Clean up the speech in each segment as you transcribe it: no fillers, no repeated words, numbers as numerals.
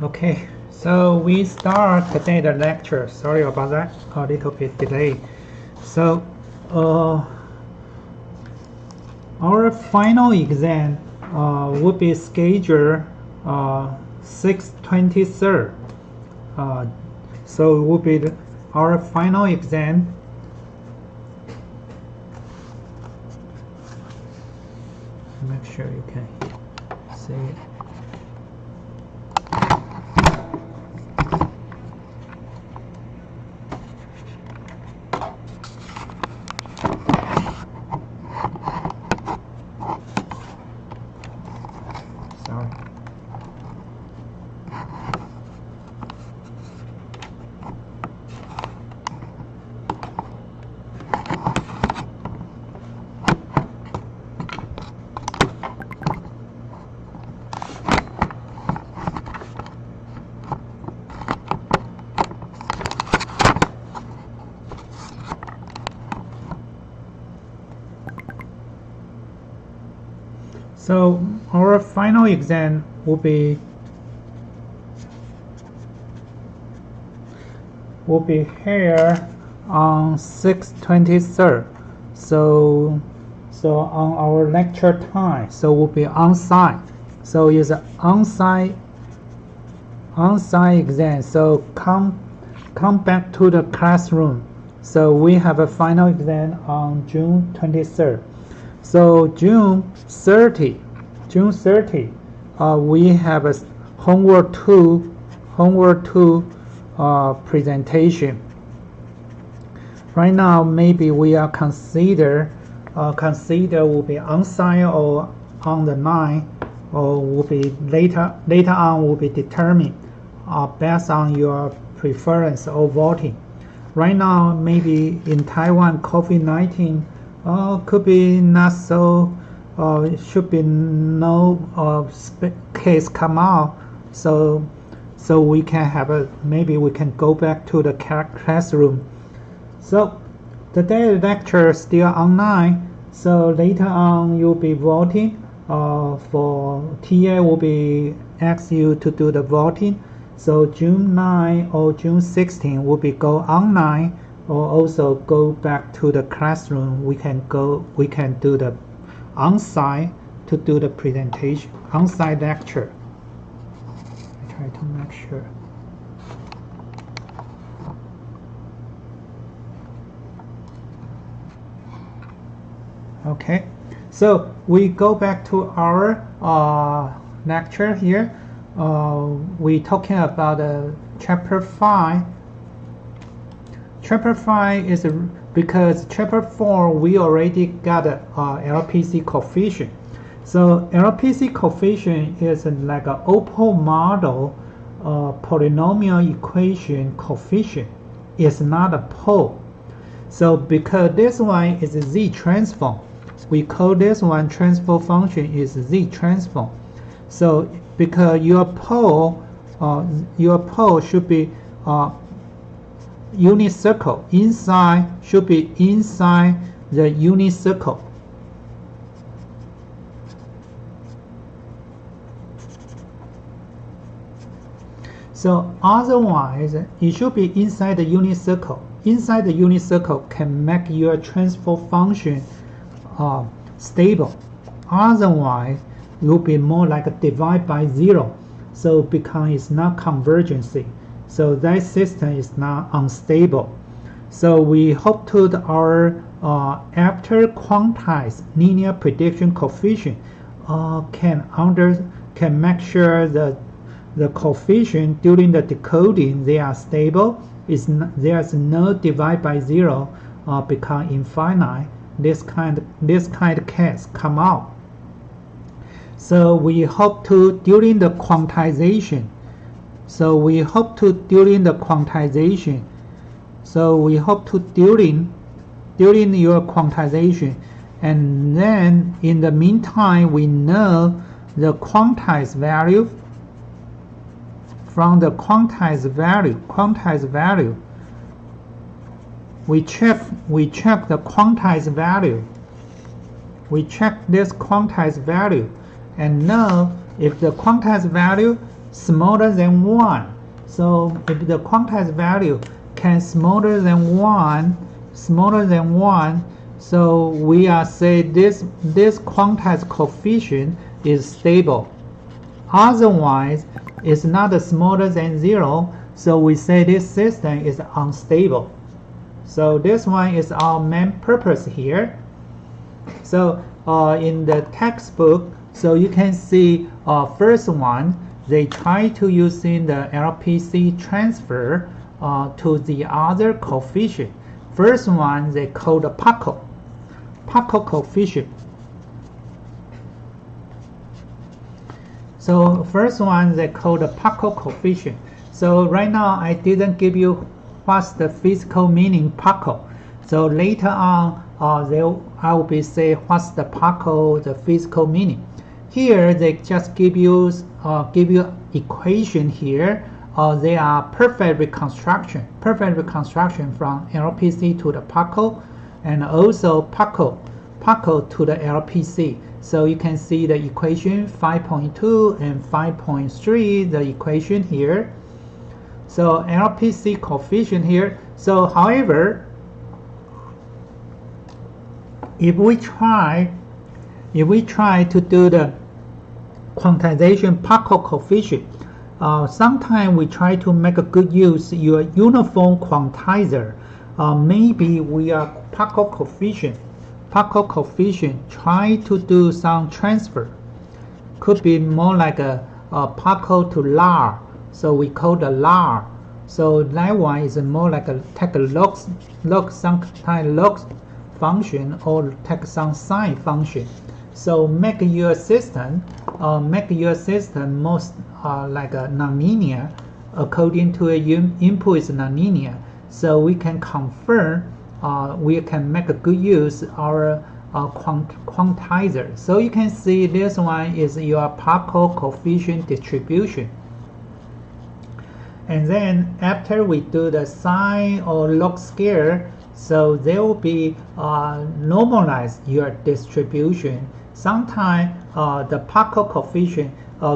Okay, so we start today the lecture. Sorry about that, a little bit delay. So, our final exam will be scheduled 6/23. So it will be our final exam. Make sure you can see it. Sorry. So our final exam will be here on 6/23. So on our lecture time, so will be on site. So it's an on site exam. So come back to the classroom. So we have a final exam on June 23rd. So June 30, we have a homework 2 presentation. Right now, maybe we are consider will be on site or on the line, or will be later on will be determined based on your preference or voting. Right now, maybe in Taiwan, COVID-19 could be not so. Should be no case come out. So we can have maybe we can go back to the classroom. So today lecture still online. So later on you'll be voting. For TA will be ask you to do the voting. So June 9 or June 16 will be go online, or also go back to the classroom. We can do the on-site to do the presentation, on-site lecture. I try to make sure. Okay, so we go back to our lecture here. We talking about chapter 5. Chapter 5 is because chapter 4 we already got a LPC coefficient. So LPC coefficient is like an open model polynomial equation coefficient. It's not a pole. So because this one is a Z transform, we call this one transfer function is Z transform. So because your pole should be unit circle, inside should be inside the unit circle. So otherwise it should be inside the unit circle. Inside the unit circle can make your transfer function stable. Otherwise it will be more like a divide by 0. So because it's not convergency. So that system is not unstable. So we hope to our after quantized linear prediction coefficient can make sure that the coefficient during the decoding they are stable. There's no divide by 0 become infinite. This kind of case come out. So we hope to during the quantization. So we hope to during your quantization, and then in the meantime we know the quantized value. From the quantized value, we check the quantized value. We check this quantized value and know if the quantized value smaller than 1. So if the quantized value can smaller than 1, so we are say this quantized coefficient is stable. Otherwise, it's not smaller than 0, so we say this system is unstable. So this one is our main purpose here. So in the textbook, so you can see first one, they try to using the LPC transfer to the other coefficient. First one they call the Paco coefficient. So first one they call the Paco coefficient. So right now I didn't give you what's the physical meaning Paco. So later on I will be say what's the Paco, the physical meaning. Here they just give you equation here. They are perfect reconstruction from LPC to the Paco, and also Paco to the LPC. So you can see the equation 5.2 and 5.3, the equation here. So LPC coefficient here. So however, if we try to do the quantization Paco coefficient, sometimes we try to make a good use your uniform quantizer. Maybe we are Paco coefficient try to do some transfer. Could be more like a Paco to LAR. So we call the LAR. So that one is more like a take a log some kind of log function or take some sine function. So make your system most like a nonlinear according to a input is nonlinear. So we can confirm we can make a good use our quantizer. So you can see this one is your Paco coefficient distribution. And then after we do the sine or log scale, so they will be normalize your distribution. Sometimes the Paco coefficient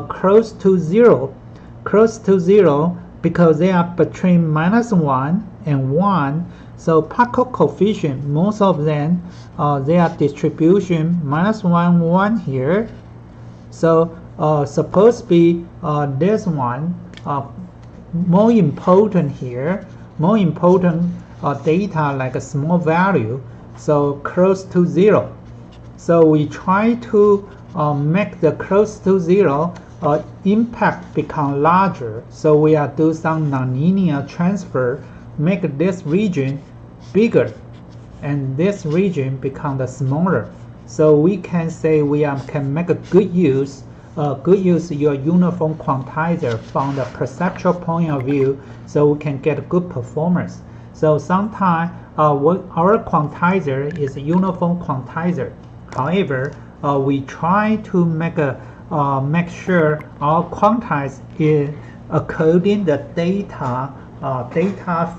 close to zero because they are between -1 and 1. So Paco coefficient, most of them, their distribution -1, 1 here. So supposed to be this one more important here, more important data like a small value, so close to 0. So we try to make the close to 0 impact become larger. So we are do some nonlinear transfer, make this region bigger and this region become the smaller. So we can say we can make a good use your uniform quantizer from the perceptual point of view, so we can get good performance. So sometimes our quantizer is a uniform quantizer. However, we try to make sure our quantize is according the data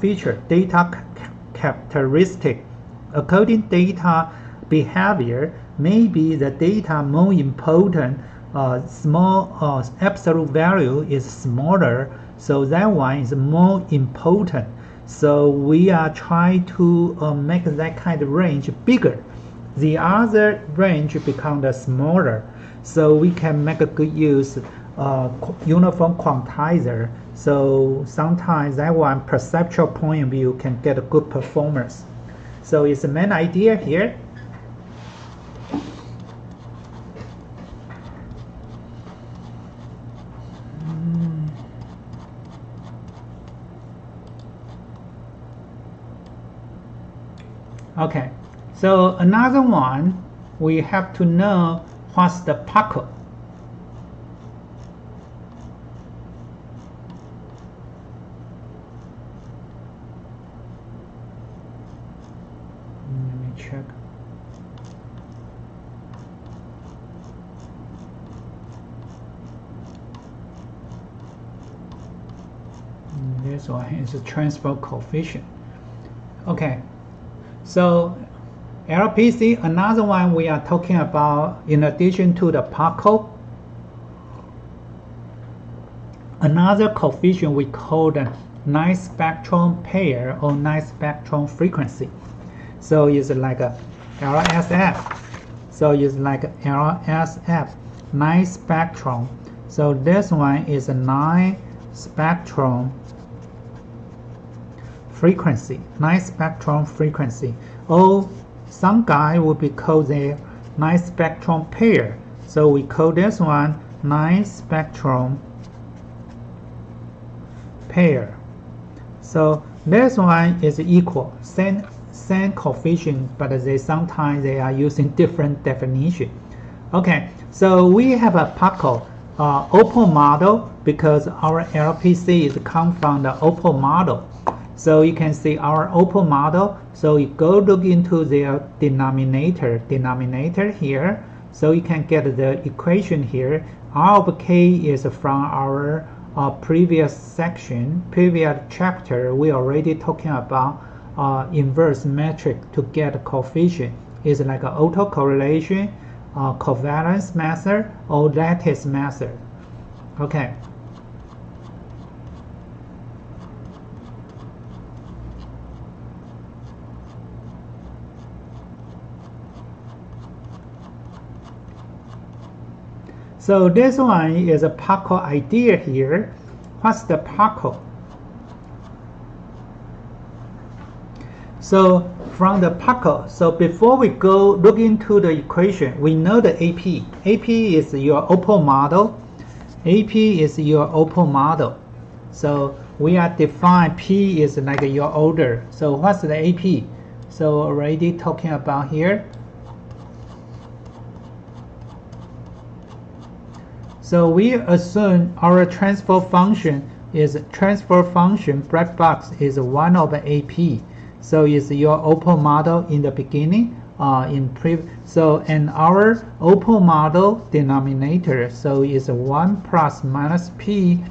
feature, data characteristic. According data behavior, maybe the data more important, small absolute value is smaller, so that one is more important. So we are trying to make that kind of range bigger. The other range become the smaller, so we can make a good use uniform quantizer. So sometimes that one perceptual point of view can get a good performance. So it's the main idea here. Okay, so another one, we have to know what's the Paco. Let me check. This one is a transfer coefficient. Okay. So LPC, another one we are talking about in addition to the Paco. Another coefficient we call the night spectrum pair or night spectrum frequency. So it's like a LSF. So it's like LSF, night spectrum. So this one is a night spectrum frequency, night spectrum frequency. Or some guy would be called their night spectrum pair. So we call this one night spectrum pair. So this one is equal, same coefficient, but sometimes they are using different definition. Okay, so we have a PACO OPPO model because our LPC is come from the OPPO model. So you can see our OPPO model. So you go look into their denominator here. So you can get the equation here. R of K is from our previous section, previous chapter. We already talking about inverse metric to get a coefficient. It's like an autocorrelation, covalence method, or lattice method. Okay. So this one is a PACO idea here. What's the PACO? So from the PACO, so before we go look into the equation, we know the AP. AP is your OPPO model. AP is your OPPO model. So we are defined P is like your order. So what's the AP? So already talking about here. So we assume our transfer function black box is 1 over AP. So it's your OPPO model in the beginning. So and our OPPO model denominator, so is 1 plus minus P,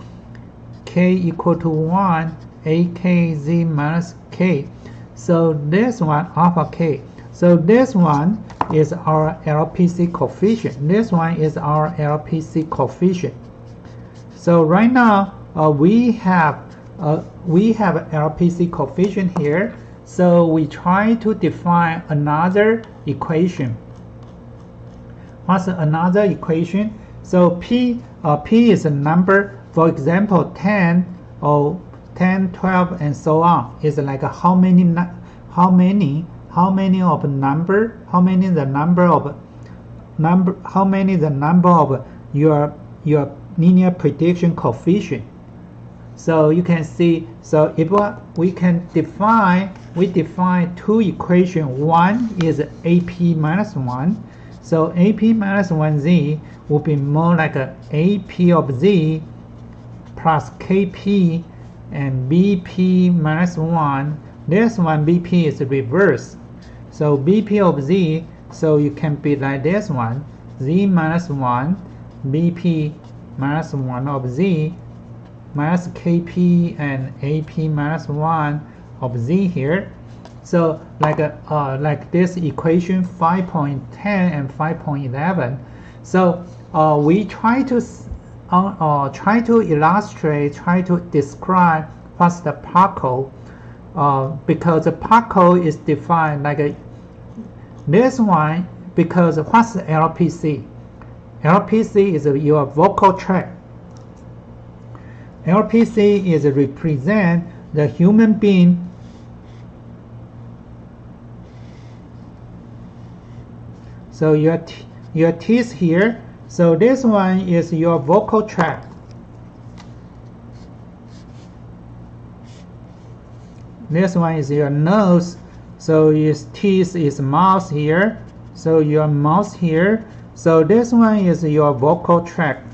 K equal to 1, AKZ minus K. So this one alpha K. So this one is our LPC coefficient. This one is our LPC coefficient. So right now we have LPC coefficient here. So we try to define another equation. What's another equation? So P is a number. For example, 10 or 10, 12, and so on is like how many of your linear prediction coefficient. So you can see, so if we define two equations. One is AP minus 1. So AP minus 1z will be more like a AP of z plus KP and BP minus 1. This one BP is reverse. So BP of z, so you can be like this one, z minus 1, BP minus 1 of z minus KP and AP minus 1 of z here. So like this equation 5.10 and 5.11. So we try to illustrate, try to describe what's the PACO, because the PACO is defined like this one, because what's the LPC? LPC is your vocal tract. LPC is represent the human being. So your teeth here. So this one is your vocal tract. This one is your nose. So your teeth is mouth here. So your mouth here. So this one is your vocal tract.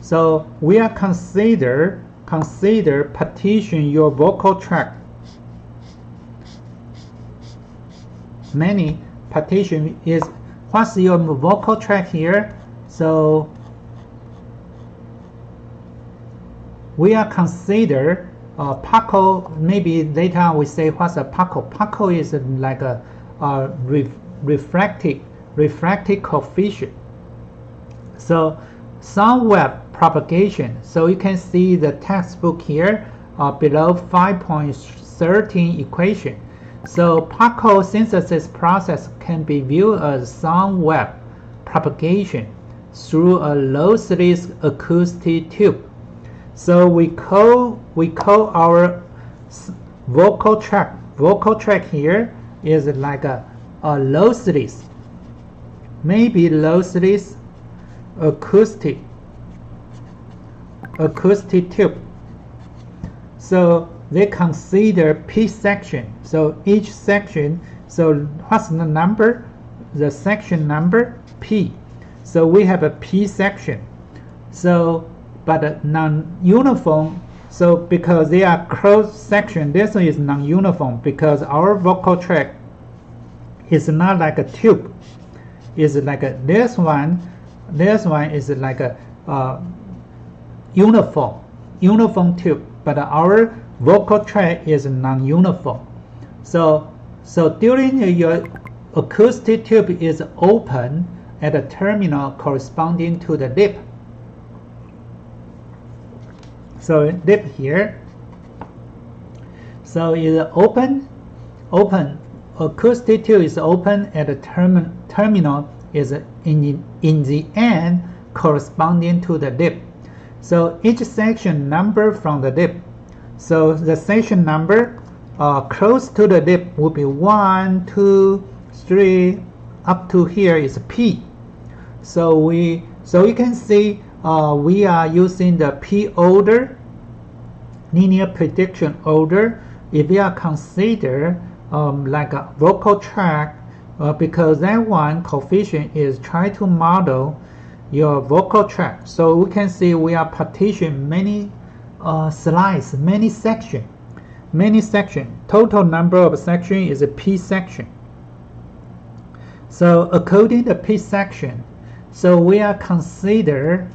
So we are consider partition your vocal tract. Many partition is what's your vocal tract here. So we are consider PACO. Maybe later on we say what's a PACO. PACO is like a refractive coefficient. So some web propagation. So you can see the textbook here below 5.13 equation. So particle synthesis process can be viewed as sound wave propagation through a lossless acoustic tube. So we call our vocal track here is like a lossless, maybe lossless acoustic tube. So they consider P section. So each section, so what's the number? The section number P. So we have a P section. So but non-uniform. So because they are cross section, this one is non-uniform because our vocal tract is not like a tube. It's like a this one is like a uniform tube, but our vocal tract is non-uniform. So during your acoustic tube is open at the terminal corresponding to the lip. So lip here. So is open. Acoustic tube is open at the terminal is in the end corresponding to the lip. So each section number from the lip. So the section number close to the lip will be 1, 2, 3, up to here is P. So you can see we are using the P order, linear prediction order. If we are consider like a vocal tract, because that one coefficient is try to model your vocal tract. So we can see we are partition many slides, many section. Total number of section is a P section. So according to P section, so we are consider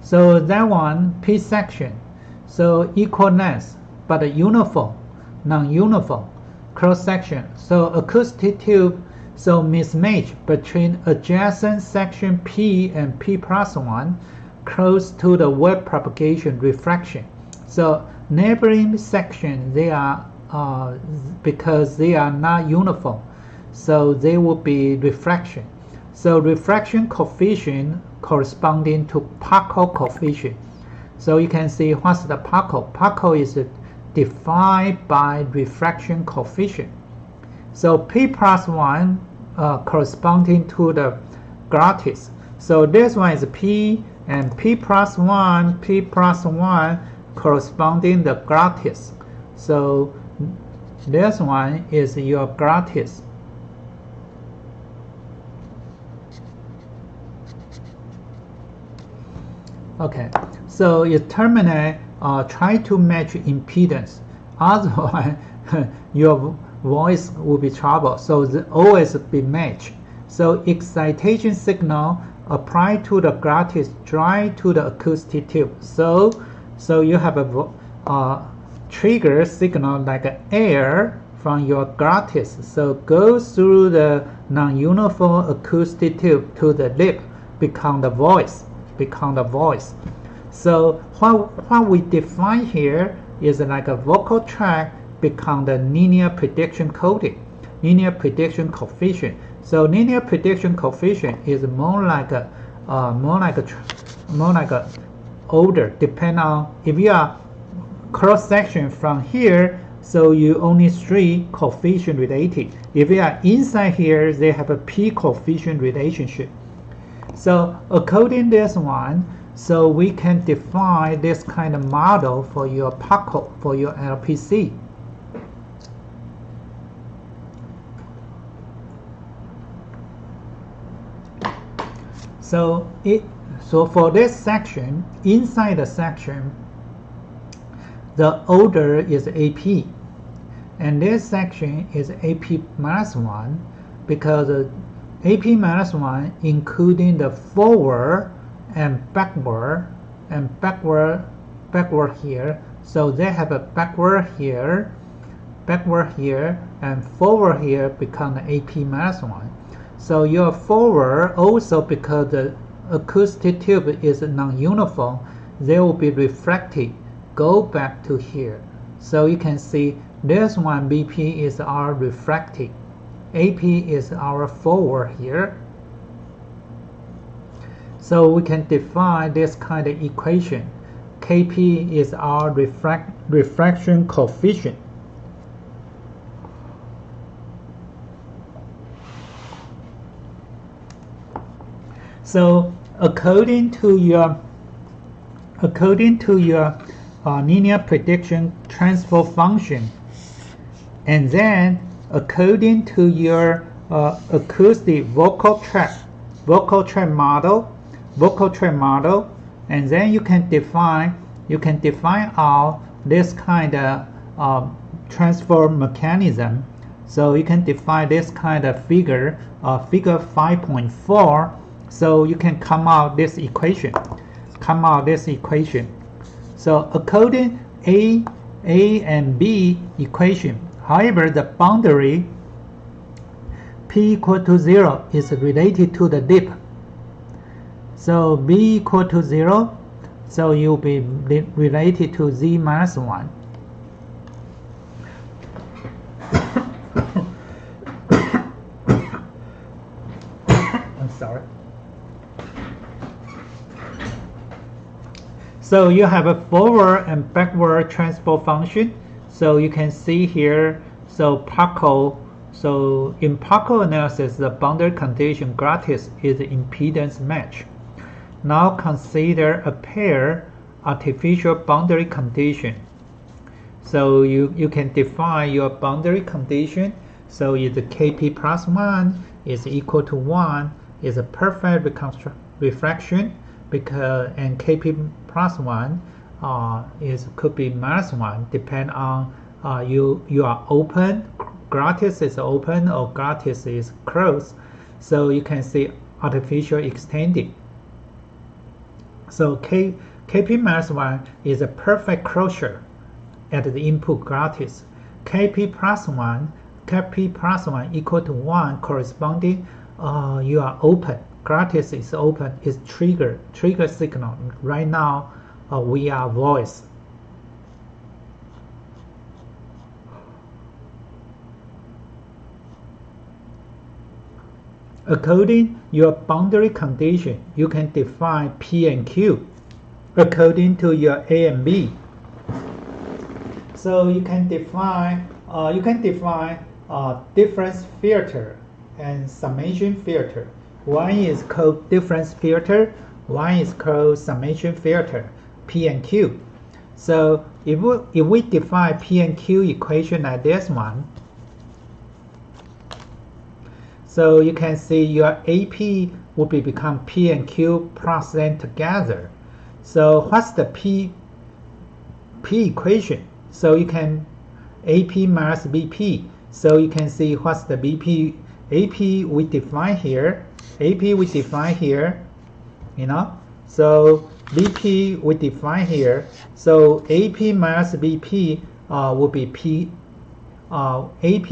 so that one P section, so equal length but uniform, non-uniform cross section. So acoustic tube, so mismatch between adjacent section P and P plus 1 close to the wave propagation refraction. So neighboring section, they are because they are not uniform, so they will be refraction. So refraction coefficient corresponding to Parkle coefficient. So you can see what's the Parkle. Parkle is defined by refraction coefficient. So P plus 1 corresponding to the gratis. So this one is P, and P plus 1 corresponding the gratis. So this one is your gratis. Okay, so you terminate try to match impedance, otherwise your voice will be trouble. So always be matched. So excitation signal apply to the gratis, drive to the acoustic tube. So you have a trigger signal like air from your gratis. So go through the non-uniform acoustic tube to the lip, become the voice. So what we define here is like a vocal tract become the linear prediction coefficient. So linear prediction coefficient is more like a order, depend on if you are cross section from here, so you only 3 coefficient related. If you are inside here, they have a P coefficient relationship. So according to this one, so we can define this kind of model for your Parkle, for your LPC. So for this section, inside the section, the order is AP, and this section is AP minus 1 because AP minus 1 including the forward and backward here. So they have a backward here, and forward here become the AP minus 1. So your forward also because the acoustic tube is non-uniform, they will be reflected, go back to here. So you can see this one BP is our reflected, AP is our forward here. So we can define this kind of equation. Kp is our refraction coefficient. So according to your linear prediction transfer function, and then according to your acoustic vocal tract model, and then you can define out this kind of transfer mechanism. So you can define this kind of figure 5.4. So you can come out this equation. So according A and B equation, however, the boundary P equal to 0 is related to the dip. So B equal to 0, so you'll be related to Z minus 1. I'm sorry. So you have a forward and backward transfer function. So you can see here, so in Paco analysis, the boundary condition gratis is the impedance match. Now consider a pair artificial boundary condition. So you can define your boundary condition. So is the Kp plus 1 is equal to 1 is a perfect refraction, because and Kp plus 1 could be minus 1, depend on you are open, gratis is open or gratis is closed. So you can see artificial extended. So Kp minus 1 is a perfect closure at the input gratis. Kp plus 1 equal to 1 corresponding you are open. Gratis is open, is trigger signal. Right now we are voice. According your boundary condition, you can define P and Q according to your A and B. So you can define difference filter and summation filter. One is called difference filter, one is called summation filter, P and Q. So if we define P and Q equation like this one, so you can see your AP will become P and Q plus N together. So what's the P equation? So you can AP minus BP. So you can see what's the BP. AP we define here. You know. So BP we define here. So AP minus BP will be P. AP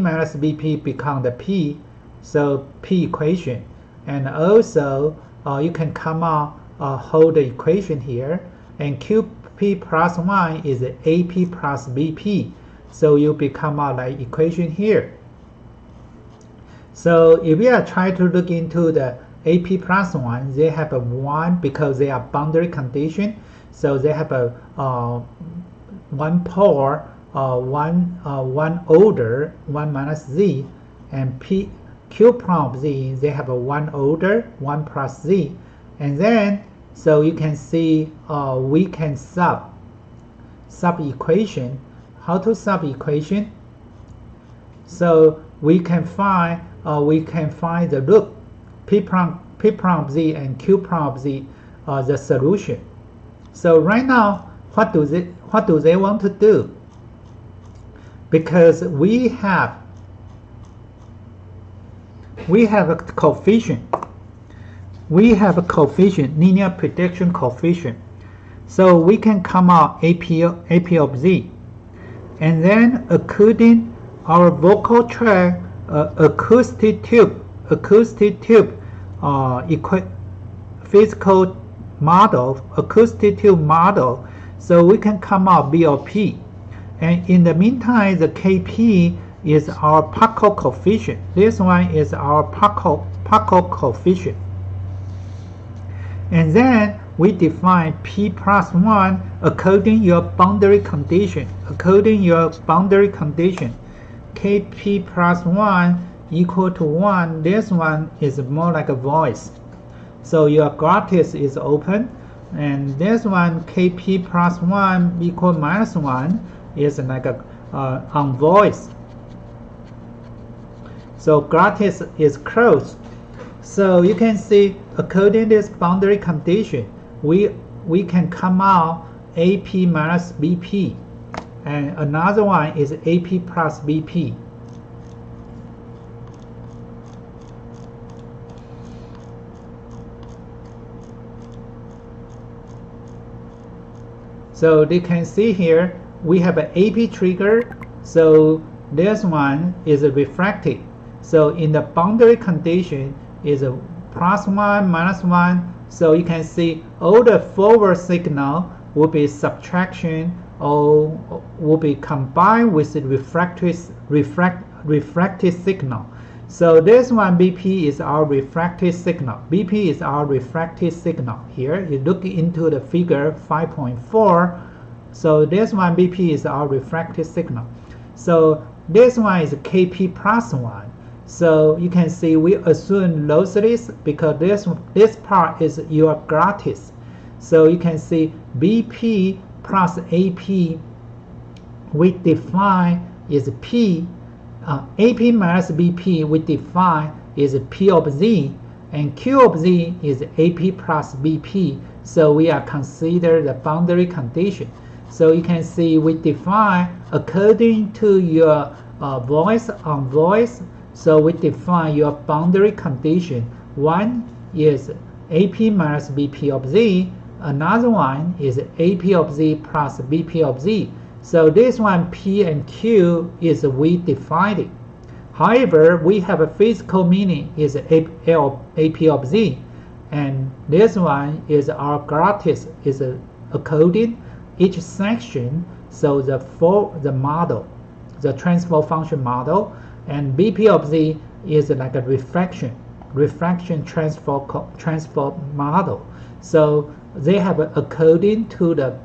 minus BP become the P. So P equation, and also you can come out hold the equation here, and QP plus 1 is AP plus BP. So you become out like equation here. So if we are trying to look into the AP plus 1, they have a 1 because they are boundary condition. So they have a one pole, one order, 1 minus Z, and Q prime Z, they have a 1 order, 1 plus Z. And then, so you can see we can sub equation. How to sub equation? So we can find the root P prime Z and Q prime Z, the solution. So right now, what do they want to do? Because we have a coefficient. We have a coefficient, linear prediction coefficient. So we can come out AP of Z. And then according our vocal tract acoustic tube acoustic tube physical model, acoustic tube model, so we can come out B of P. And in the meantime, the Kp is our Pockholt coefficient. This one is our Pockholt coefficient. And then we define P plus 1 according your boundary condition. According your boundary condition, Kp plus 1 equal to 1. This one is more like a voice. So your gratis is open. And this one, Kp plus 1 equal minus 1, is like a on voice. So gratis is closed. So you can see, according to this boundary condition, we can come out AP minus BP, and another one is AP plus BP. So they can see here we have an AP trigger, so this one is a refracted. So in the boundary condition is a plus 1 minus 1. So you can see all the forward signal will be subtraction or will be combined with the refracted signal. So this one BP is our refracted signal. BP is our refracted signal. Here you look into the figure 5.4. So this one BP is our refracted signal. So this one is Kp plus 1. So you can see we assume lossless because this part is your gratis. So you can see BP plus AP we define is P. AP minus BP we define is P of Z, and Q of Z is AP plus BP. So we are consider the boundary condition. So you can see we define according to your voice on voice. So we define your boundary condition. One is AP minus BP of Z. Another one is AP of Z plus BP of Z. So this one P and Q is we defined it. However, we have a physical meaning is AP of Z, and this one is our gratis is according each section. So the model, the transfer function model, and BP of Z is like a refraction transfer model. So they have according to the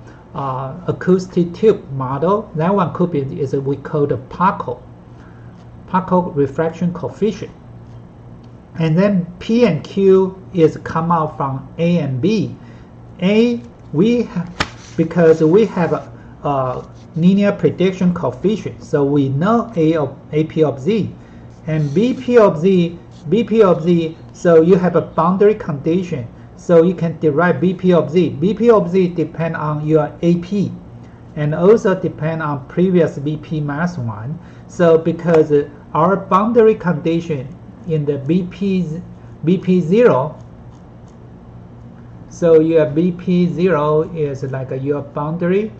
acoustic tube model. That one could be is we call the Pockholt refraction coefficient. And then P and Q is come out from A and B. A because we have a linear prediction coefficient, so we know AP of Z, and BP of Z. So you have a boundary condition, so you can derive BP of Z. BP of Z depend on your AP, and also depend on previous BP minus 1. So because our boundary condition in the BP 0. So your BP 0 is like your boundary.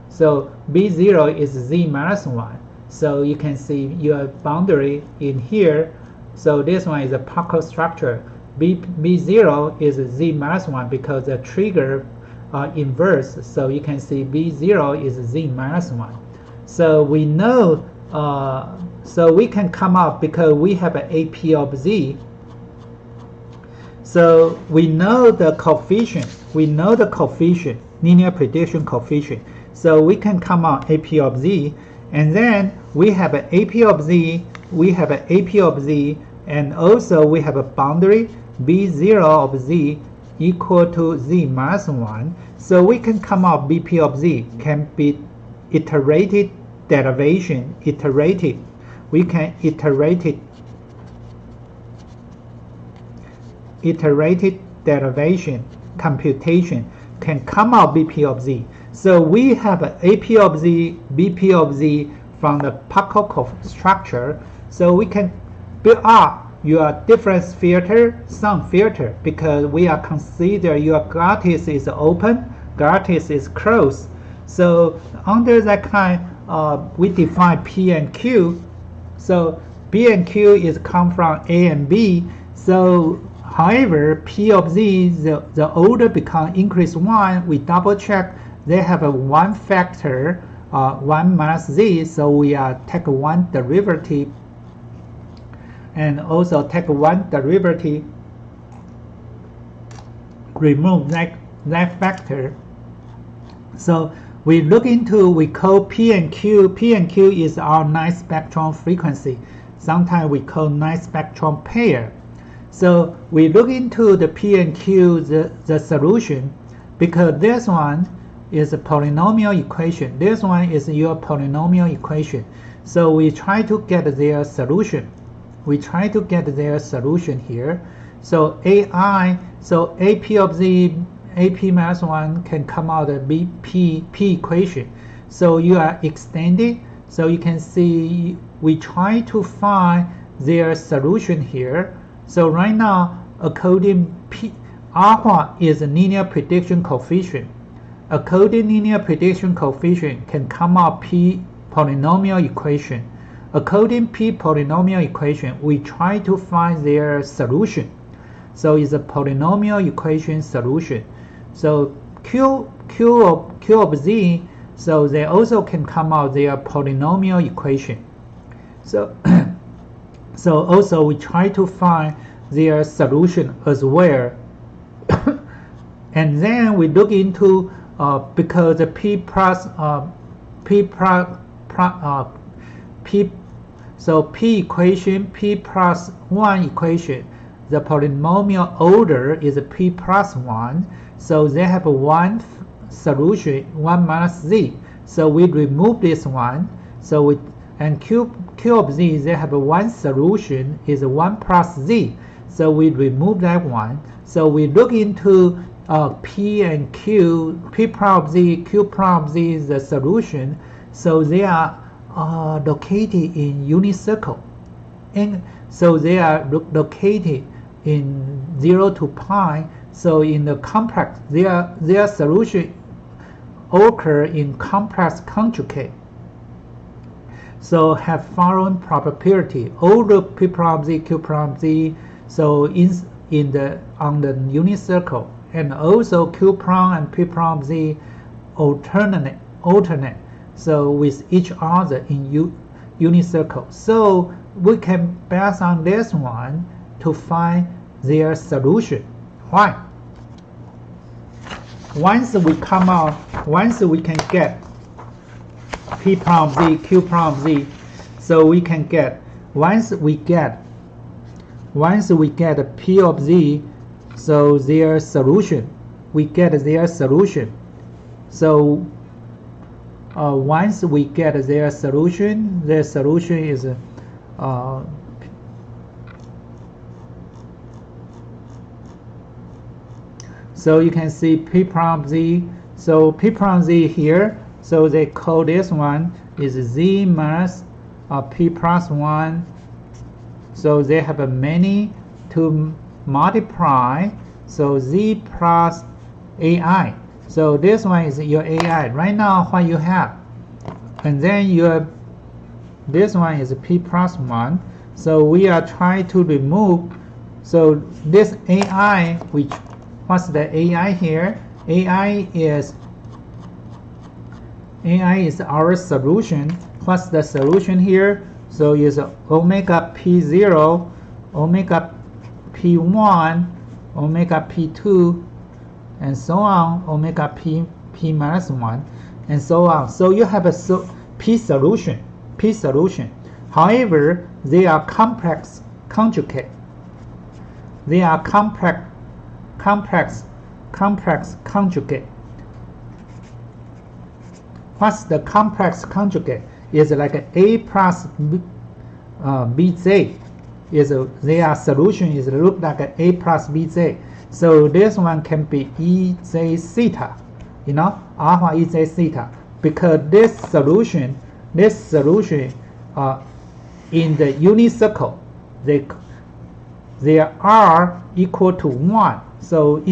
So B0 is Z minus 1. So you can see your boundary in here. So this one is a Pockholt structure. B0 is Z minus 1 because the trigger inverse. So you can see B0 is Z minus 1. So we know, so we can come up because we have an AP of Z. So we know the coefficient. Linear prediction coefficient. So we can come out AP of Z, and then we have an AP of Z. And also we have a boundary B0 of Z equal to Z minus 1. So we can come out BP of Z can be iterated derivation. We can iterated derivation computation can come out BP of Z. So we have an AP of Z, BP of Z from the Pockholt structure. So we can build up your difference filter, sum filter, because we are consider your gratis is open, gratis is closed. So under that kind, we define P and Q. So B and Q is come from A and B. So however, P of Z, the order become increase 1, we double check they have a 1 factor, 1 minus Z, so we take 1 derivative and also take 1 derivative, remove that factor. So we look into, we call P and Q. P and Q is our night spectrum frequency. Sometimes we call night spectrum pair. So we look into the P and Q, the solution, because this one is a polynomial equation. This one is your polynomial equation. So we try to get their solution. We try to get their solution here. So AI, so AP of Z, AP minus 1 can come out of P equation. So you are extending. So you can see we try to find their solution here. So right now, according P, alpha is a linear prediction coefficient. According linear prediction coefficient can come out P polynomial equation. According P polynomial equation, we try to find their solution. So it's a polynomial equation solution. So Q of Z, so they also can come out their polynomial equation. So so also we try to find their solution as well. And then we look into because the P equation, P plus 1 equation, the polynomial order is P plus 1. So they have one solution, 1 minus Z. So we remove this one. So we, and Q of Z, they have one solution is 1 plus Z. So we remove that one. So we look into P and Q, P prime Z, Q prime Z is the solution. So they are located in unit circle. And so they are located in 0 to pi. So in the complex, their solution occur in complex conjugate. So have following probability. All the P prime Z, Q prime Z, so on the unit circle, and also Q prime and P prime Z alternate. So with each other in unit circle. So we can base on this one to find their solution. Why? Once we can get P prime Z, Q prime Z, so we can get, once we get a P of Z, so their solution, we get their solution. So once we get their solution is so you can see P prime Z. So P prime Z here, so they call this one is Z minus P plus 1. So they have a many to multiply. So Z plus AI. So this one is your AI. Right now what you have. And then this one is P plus 1. So we are trying to remove. So this AI, which, what's the AI here? AI is our solution. What's the solution here? So is omega P0, omega P1, omega P2, and so on, omega P minus 1, and so on. So you have a P solution. However, they are complex conjugate. They are complex conjugate. What's the complex conjugate? Is like A plus BZ. Their solution is look like A plus BZ. So this one can be EZ theta, alpha EZ theta, because this solution in the unit circle, they are equal to 1. So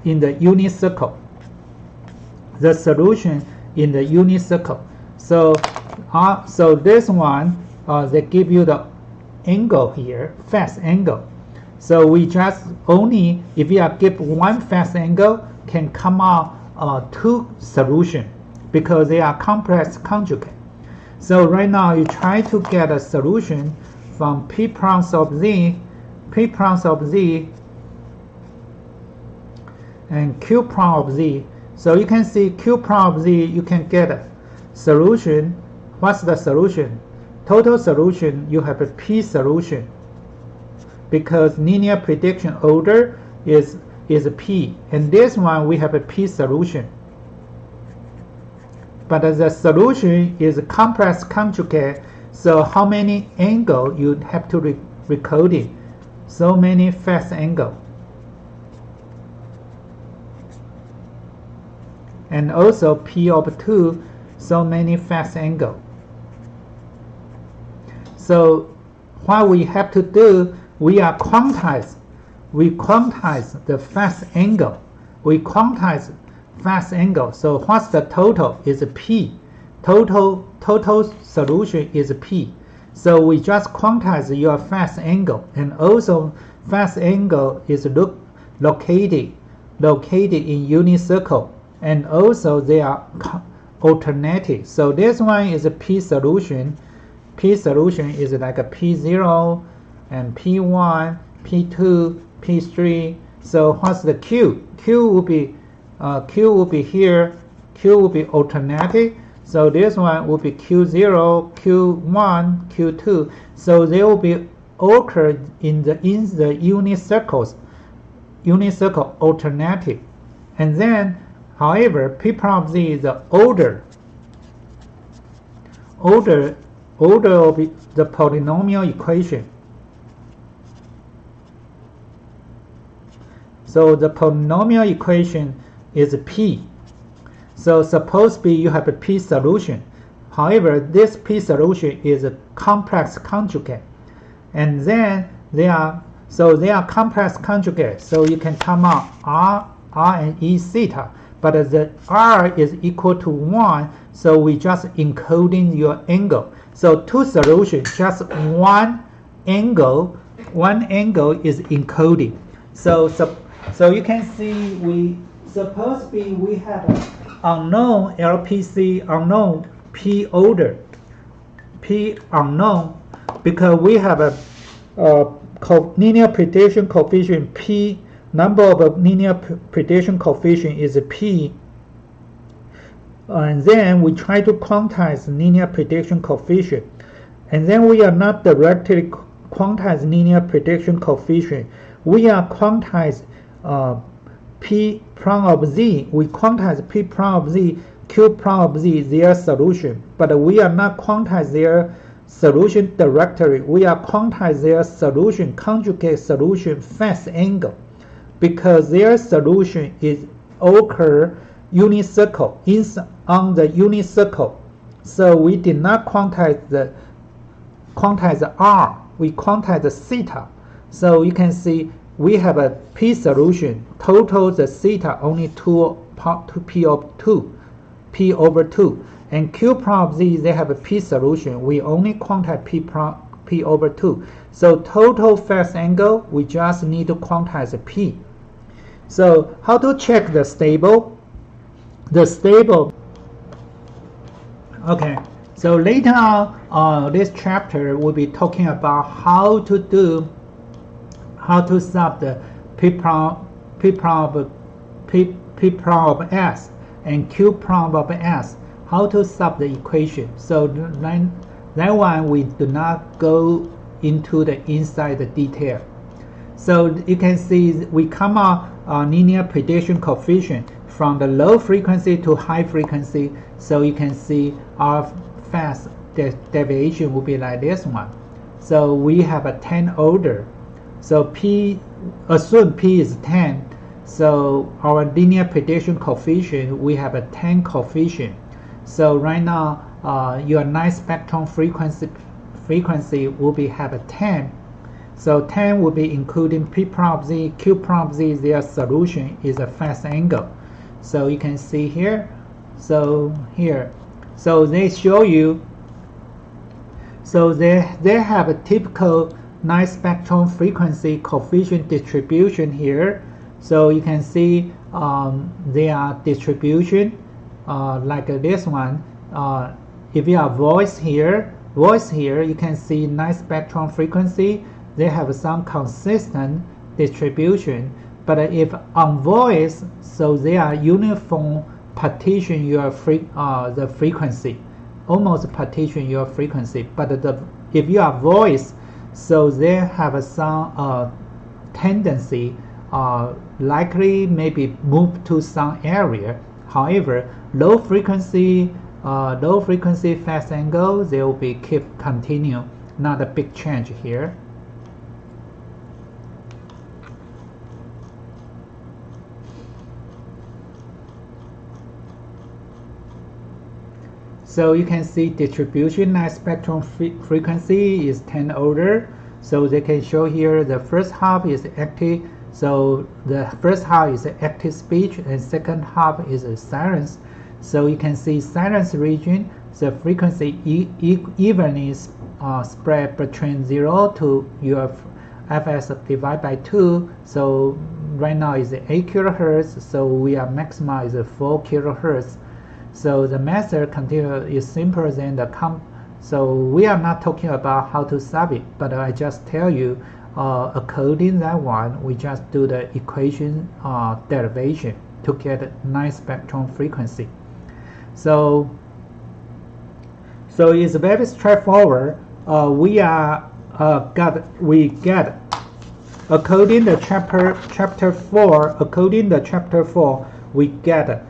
in the unit circle, the solution in the unit circle. So so this one, they give you the angle here, fast angle. So we just only, if you give one fast angle, can come out two solution because they are complex conjugate. So right now you try to get a solution from p prime of z, and q prime of z. So you can see q prime of z, you can get a solution. What's the solution? Total solution, you have a p solution because linear prediction order is p, and this one we have a p solution. But the solution is a complex conjugate, so how many angle you have to recode it? So many fast angle. And also p of 2, so many fast angle. So what we have to do, we quantize the fast angle. We quantize fast angle. So what's the total is p. Total solution is p. So we just quantize your fast angle, and also fast angle is located in unit circle, and also they are alternating. So this one is a p solution. P solution is like a p0 and p1, p2, p3. So what's the q? Q will be here. Q will be alternating. So this one will be q0, q1, q2. So they will be occurred in the unit circle alternative. And then, however, p prime of z is the order of the polynomial equation. So the polynomial equation is p. So suppose B, you have a p solution. However, this p solution is a complex conjugate, and then they are complex conjugate. So you can come out r and e theta, but the r is equal to 1. So we just encoding your angle. So two solutions, just one angle is encoded. So you can see we have an unknown LPC, unknown p order, p unknown, because we have a linear prediction coefficient p. Number of linear prediction coefficient is p. And then we try to quantize linear prediction coefficient, and then we are not directly quantize linear prediction coefficient. We are quantize p prime of z. We quantize p prime of z, q prime of z, their solution, but we are not quantize their solution directly. We are quantize their solution, conjugate solution fast angle, because their solution is occur unit circle on the unit circle. So we did not quantize the r, we quantize the theta. So you can see we have a p solution, total the theta only 2 p over 2, and q prime of z, they have a p solution, we only quantize p over 2. So total fast angle, we just need to quantize the p. So how to check the stable? Okay, so later on this chapter will be talking about how to solve the p prime of s and q prime of s, how to solve the equation. So that one we do not go into the inside the detail. So you can see we come out linear prediction coefficient from the low frequency to high frequency. So you can see our fast deviation will be like this one. So we have a 10 order. So p, assume p is 10. So our linear prediction coefficient, we have a 10 coefficient. So right now your night spectrum frequency will be have a 10. So 10 will be including p prime of z, q prime of z, their solution is a fast angle. So you can see here, so here, so they show you So they have a typical night spectrum frequency coefficient distribution here. So you can see their distribution like this one. If you have voice here, you can see night spectrum frequency. They have some consistent distribution. But if on voice, so they are uniform partition your the frequency, almost partition your frequency. But if you are voice, so they have some tendency, likely maybe move to some area. However, low frequency phase angle, they will be continue, not a big change here. So you can see distribution night spectrum frequency is 10 order. So they can show here the first half is active. So the first half is active speech and second half is silence. So you can see silence region, the frequency evenly spread between 0 to your fs divided by 2. So right now is 8 kilohertz. So we are maximize 4 kilohertz. So the method is simpler than the so we are not talking about how to solve it, but I just tell you according that one, we just do the equation derivation to get night spectrum frequency. So it's very straightforward. We get according to chapter 4. According to chapter 4, we get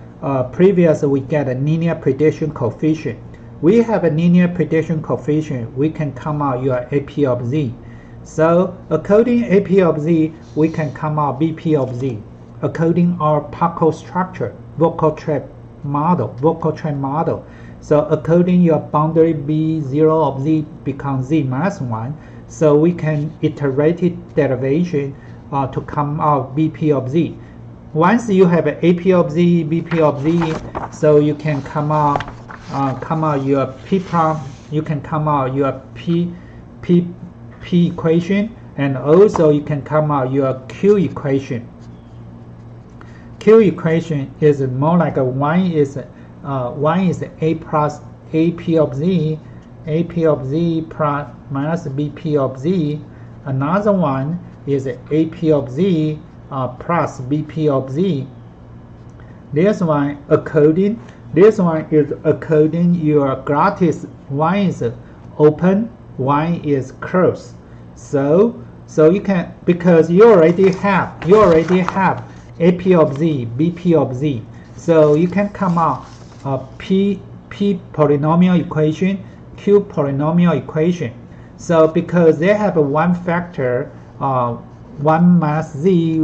previous we get a linear prediction coefficient. We have a linear prediction coefficient. We can come out your AP of Z. So according AP of Z, we can come out BP of Z. According our Paco structure, vocal tract model. So according your boundary B0 of Z becomes Z minus 1. So we can iterate derivation to come out BP of Z. Once you have AP of Z, BP of Z, so you can come out your P prime. You can come out your P equation, and also you can come out your Q equation. Q equation is more like a one is A plus AP of Z plus minus BP of Z. Another one is AP of Z plus BP of Z. This one is according your gratis. One is open, one is closed. So you can, because you already have AP of Z, BP of Z. So you can come out P polynomial equation, Q polynomial equation. So because they have one factor, 1 minus Z,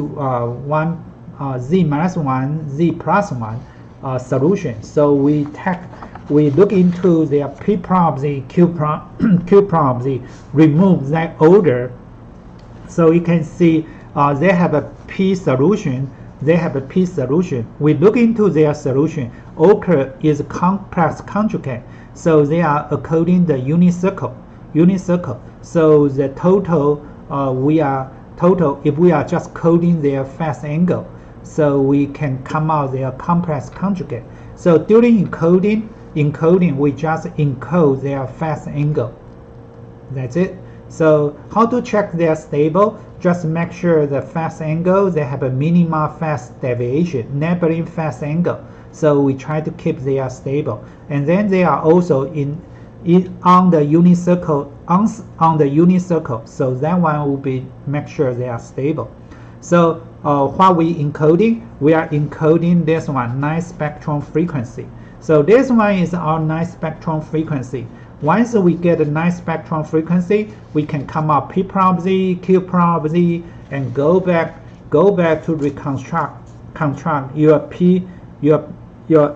Z minus 1, Z plus 1 solution. So we look into their P prime of Z, Q prime of Z, remove that order. So you can see they have a P solution. We look into their solution. Ochre is complex conjugate. So they are according the unit circle. So the total if we are just coding their phase angle, so we can come out their complex conjugate. So during encoding we just encode their phase angle. That's it. So how to check they're stable? Just make sure the phase angle, they have a minimal phase deviation, neighboring phase angle. So we try to keep they are stable. And then they are also on the unit circle, on the unit circle. So that one will be make sure they are stable. So while we are encoding this one, night spectrum frequency. So this one is our night spectrum frequency. Once we get a night spectrum frequency, we can come up P prime Z, Q prime of Z, and go back to reconstruct your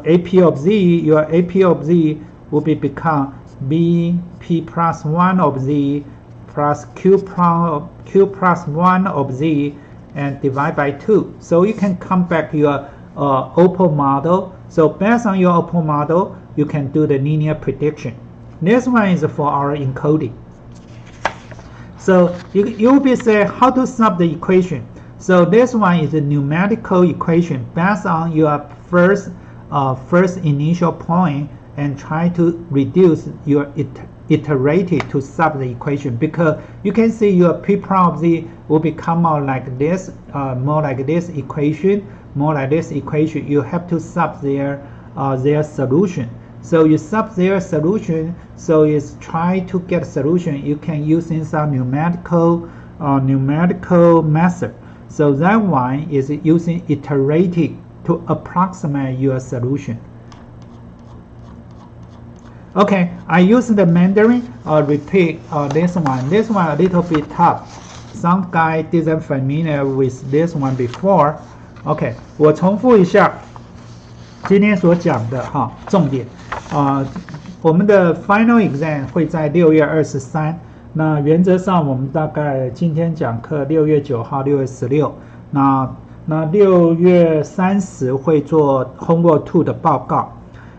AP of Z. Your AP of Z will become BP plus 1 of Z plus Q plus 1 of Z and divide by 2. So you can come back your OPPO model. So based on your OPPO model, you can do the linear prediction. This one is for our encoding. So you will be say how to sub the equation. So this one is a numerical equation based on your first initial point and try to reduce your iterated to sub the equation, because you can see your P prime of Z will become more like this, more like this equation, more like this equation. You have to sub their solution. So you sub their solution, so it's try to get solution. You can use in some numerical method. So that one is using iterative to approximate your solution. Okay, I use the Mandarin. Repeat this one. This one a little bit tough. Some guy didn't familiar with this one before. OK， 我重复一下今天所讲的哈重点。我们的 final exam 会在6月23。那原则上我们大概今天讲课6月9号、6月16。那6月30会做 homework 2的报告。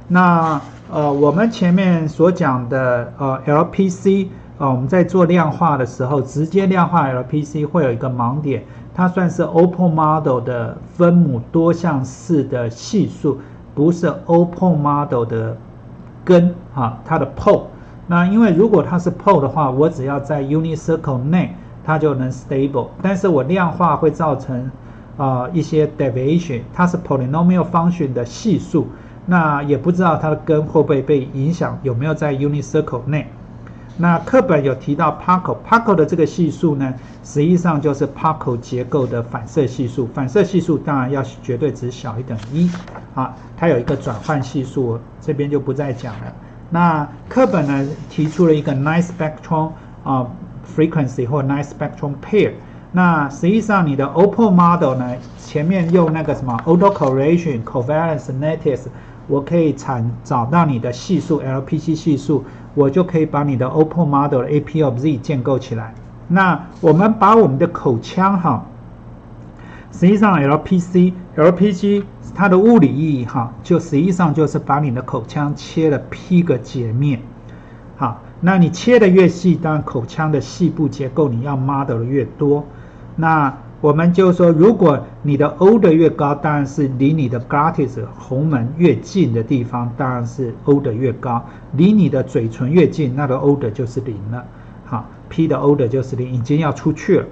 那我们前面所讲的LPC，我们在做量化的时候，直接量化 LPC 会有一个盲点，它算是 open model 的分母多项式的系数，不是 open model 的根它的 pole。那因为如果它是 pole 的话，我只要在 unit circle 内，它就能 stable。但是我量化会造成一些 deviation， 它是 polynomial function 的系数。那也不知道它的根会不会被影响，有没有在 unit circle 内。那课本有提到 Paco 的这个系数呢，实际上就是 Paco 结构的反射系数。反射系数当然要绝对值小于等于1，它有一个转换系数，这边就不再讲了。那课本呢提出了一个 nice spectrum frequency 或 nice spectrum pair。那实际上你的 open model 呢，前面用那个什么 autocorrelation covariance lattice， 我可以找到你的系数 LPC 系数，我就可以把你的 open model 的 AP of Z 建构起来。那我们把我们的口腔实际上 LPC 它的物理意义就实际上就是把你的口腔切了 P 个截面。那你切的越细，当然口腔的细部结构你要 model 的越多。那我们就说，如果你的 O 越高，当然是离你的 glottis 喉门越近的地方，当然是 O 越高。离你的嘴唇越近，那个 O 就是0了。P 的 O 就是0，已经要出去了。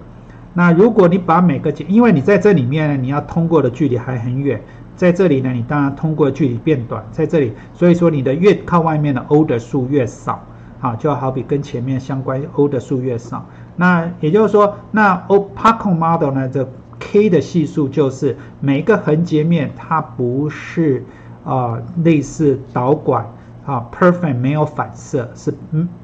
那如果你把每个因为你在这里面呢，你要通过的距离还很远，在这里呢，你当然通过的距离变短，在这里，所以说你的越靠外面的 O 的数越少。就好比跟前面相关 O 的数越少，那也就是说，那 Paco model 呢，这 K 的系数就是每一个横截面它不是类似导管perfect 没有反射，是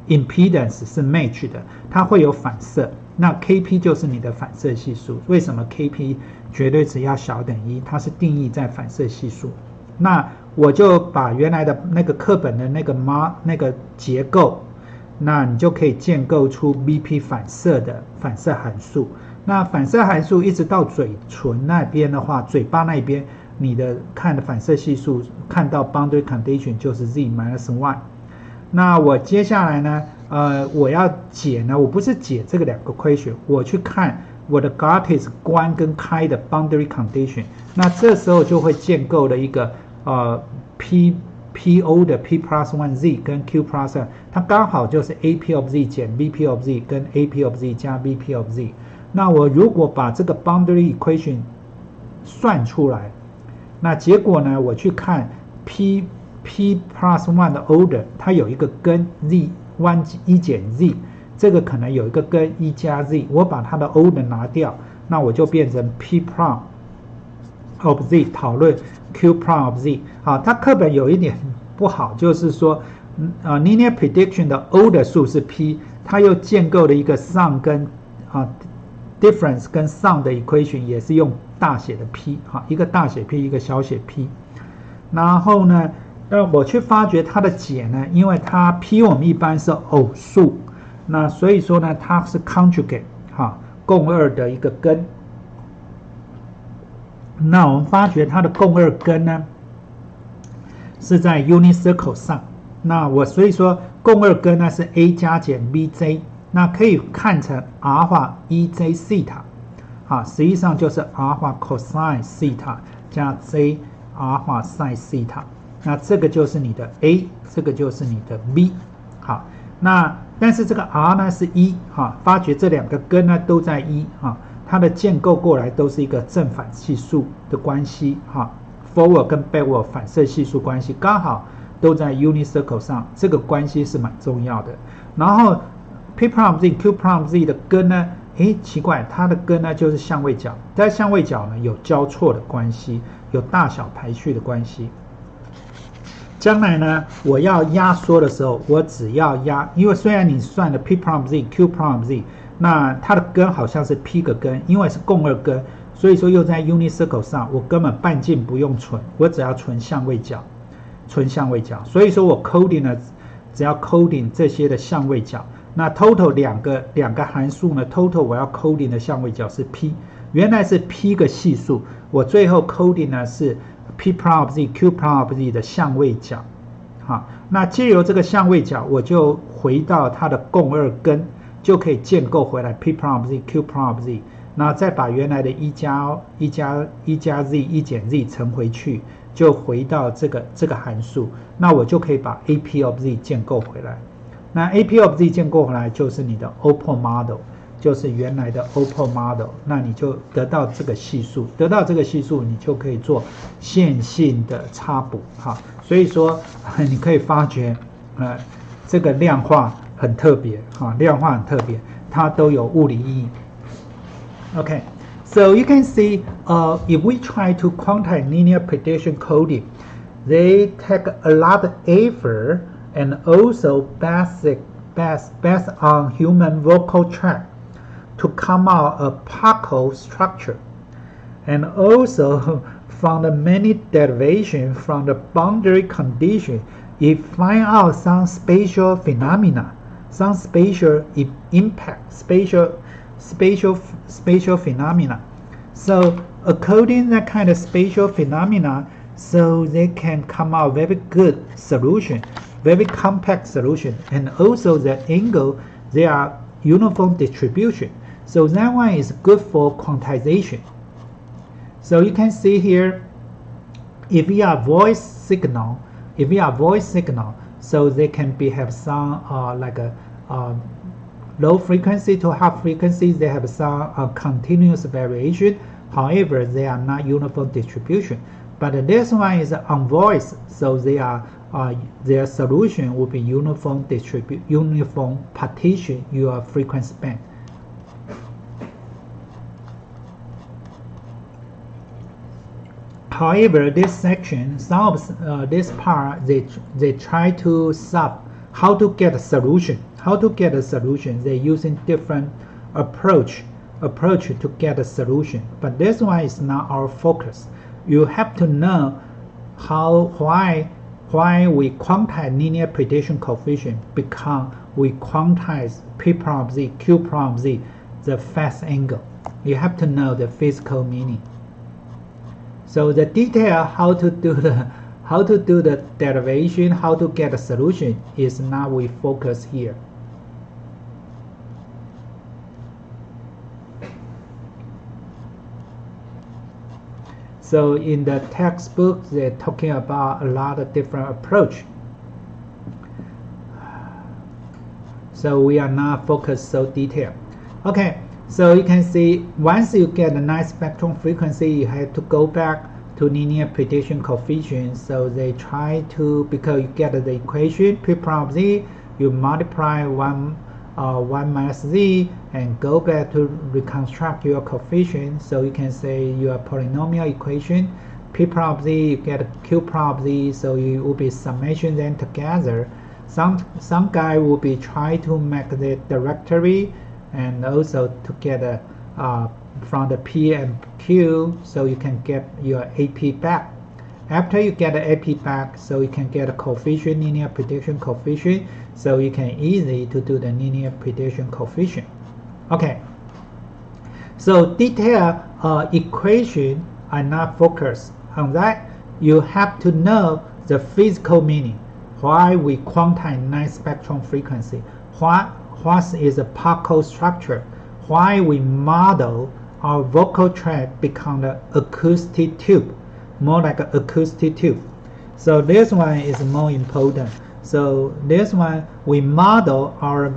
impedance 是 match 的，它会有反射。那 KP 就是你的反射系数。为什么 KP 绝对值要小等于1？它是定义在反射系数。那我就把原来的那个课本的那个结构，那你就可以建构出 BP 反射的反射函数。那反射函数一直到嘴唇那边的话，嘴巴那边你的看的反射系数看到 boundary condition 就是 z-1。那我接下来呢，我要解呢，我不是解这个2个question，我去看我的 glottis 关跟开的 boundary condition。那这时候就会建构了一个PO 的 P plus 1 Z 跟 Q plus 1，它刚好就是 AP of Z 减 BP of Z 跟 AP of Z 加 BP of Z。那我如果把这个 boundary equation 算出来，那结果呢，我去看 P plus 1的 order， 它有一个根 Z 1减 Z， 这个可能有一个根1加 Z， 我把它的 order 拿掉，那我就变成 P prime of Z 讨论 Q prime of Z。它课本有一点不好，就是说linear prediction 的 O 的数是 P， 它又建构了一个 sum 跟difference 跟 sum 的 equation 也是用大写的 P， 一个大写 P 一个小写 P。然后呢，我去发觉它的解呢，因为它 P 我们一般是偶数，那所以说呢，它是 conjugate 共2的一个根。那我们发觉它的共2根呢是在 unit circle 上。那所以说共二根呢是 a 加减 bj， 那可以看成阿尔法 ej 西塔，啊，实际上就是阿尔法 cosine 西塔加 j 阿尔法 sin 西塔，那这个就是你的 a， 这个就是你的 b， 好，那但是这个 r 呢是1，哈，发觉这两个根呢都在1，哈，它的建构过来都是一个正反系数的关系，哈 ，forward 跟 backward 反射系数关系刚好都在 unit circle 上，这个关系是蛮重要的。然后 P'(Z)、Q'(Z) 的根呢，诶，奇怪，它的根呢就是相位角，在相位角呢有交错的关系，有大小排序的关系。将来呢，我要压缩的时候，我只要压，因为虽然你算的 P'(Z)、Q'(Z)，那它的根好像是 P 个根，因为是共二根，所以说又在 unit circle 上，我根本半径不用存，我只要存相位角，所以说我 coding 呢，只要 coding 这些的相位角，那 total 两个函数呢 ，total 我要 coding 的相位角是 P， 原来是 P 个系数，我最后 coding 呢是P'(Z)、Q'(Z) 的相位角，好，那借由这个相位角，我就回到它的共二根，就可以建构回来 P'(Z)、Q'(Z)， 那再把原来的1加 z 1减 z 乘回去，就回到这个函数，那我就可以把 AP(Z) 建构回来。那 AP(Z) 建构回来就是你的 OPPO model。就是原来的 OPPO model， 那你就得到这个系数，得到这个系数，你就可以做线性的插补，哈。所以说你可以发觉，这个量化很特别，哈，量化很特别，它都有物理意义。Okay, so you can see, if we try to quantize linear prediction coding, they take a lot of effort and also based on human vocal tract to come out a particle structure, and also from the many derivations from the boundary condition, it find out some spatial phenomena, some spatial impact, spatial phenomena. So according to that kind of spatial phenomena, so they can come out very good solution, very compact solution, and also the angle, they are uniform distribution. So that one is good for quantization. So you can see here, if we are voice signal, so they can have some like a low frequency to high frequency. They have some continuous variation. However, they are not uniform distribution. But this one is on voice, so they are their solution will be uniform partition your frequency band. However, this section, some of this part, they try to solve how to get a solution. They're using different approach to get a solution. But this one is not our focus. You have to know why we quantize linear prediction coefficient, because we quantize P'(Z), Q'(Z), the phase angle. You have to know the physical meaning. So the detail how to do the derivation, how to get a solution is not we focus here. So in the textbook, they're talking about a lot of different approach. So we are not focused so detailed. Okay, so you can see once you get a nice spectrum frequency, you have to go back to linear prediction coefficient. So they try to, because you get the equation P'(Z), you multiply 1 minus z and go back to reconstruct your coefficient. So you can say your polynomial equation P'(Z), you get Q'(Z), so you will be summation them together. Some guy will be try to make the directory and also to get from the P and Q, so you can get your AP back. After you get the AP back, so you can get a coefficient, linear prediction coefficient, so you can easy to do the linear prediction coefficient. Okay, so detailed equation are not focused on that. You have to know the physical meaning. why we quantize night spectrum frequency, what is a particle structure, why we model our vocal tract become the acoustic tube, more like an acoustic tube. So this one is more important. So this one we model our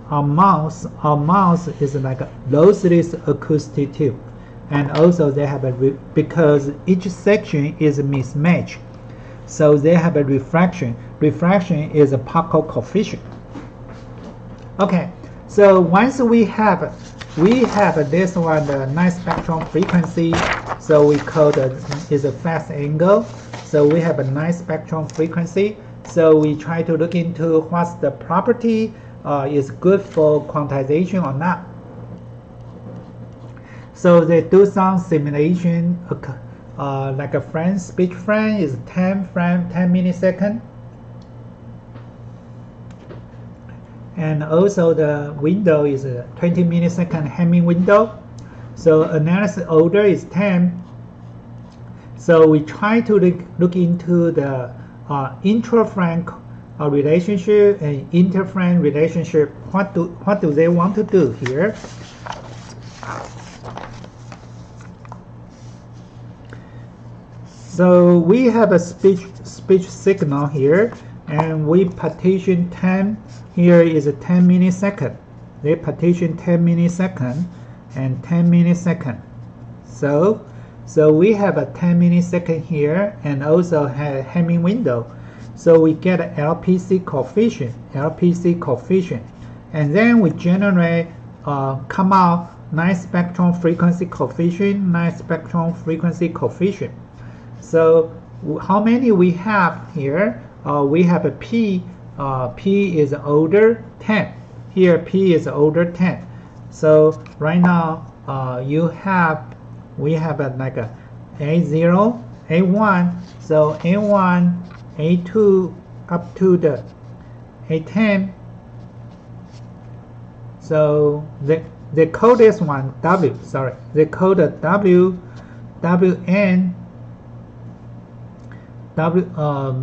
mouth is like a lossless acoustic tube, and also they have a because each section is a mismatch, so they have a refraction. Refraction is a particle coefficient. Okay, so once we have this one, the night spectrum frequency, so we call it is a fast angle. So we have a night spectrum frequency. So we try to look into what's the property is good for quantization or not. So they do some simulation, like a speech frame is 10 milliseconds. And also the window is a 20 millisecond Hamming window. So analysis order is 10. So we try to look into the intra-frame relationship and inter-frame relationship. What do they want to do here? So we have a speech signal here, and we partition 10. Here is a 10 millisecond. They partition 10 millisecond and 10 millisecond. So we have a 10 millisecond here, and also have Hamming window. So we get an LPC coefficient, and then we generate come out night spectrum frequency coefficient. So how many we have here? We have a P. P is order 10. Here P is order 10. So right now we have like a A0, A1. So A1, A2 up to the A10. So they call this one W. Sorry, they call the WN.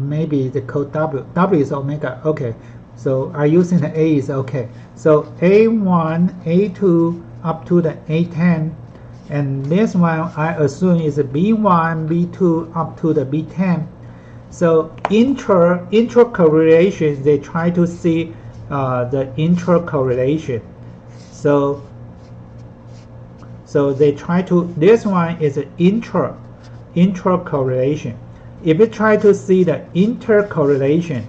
Maybe the code W is omega. Okay, so I'm using the A is okay. So A1, A2 up to the A10, and this one I assume is a B1, B2 up to the B10. So intra-correlation, they try to see the intra-correlation. So they try to, this one is an intra-correlation. If you try to see the intercorrelation,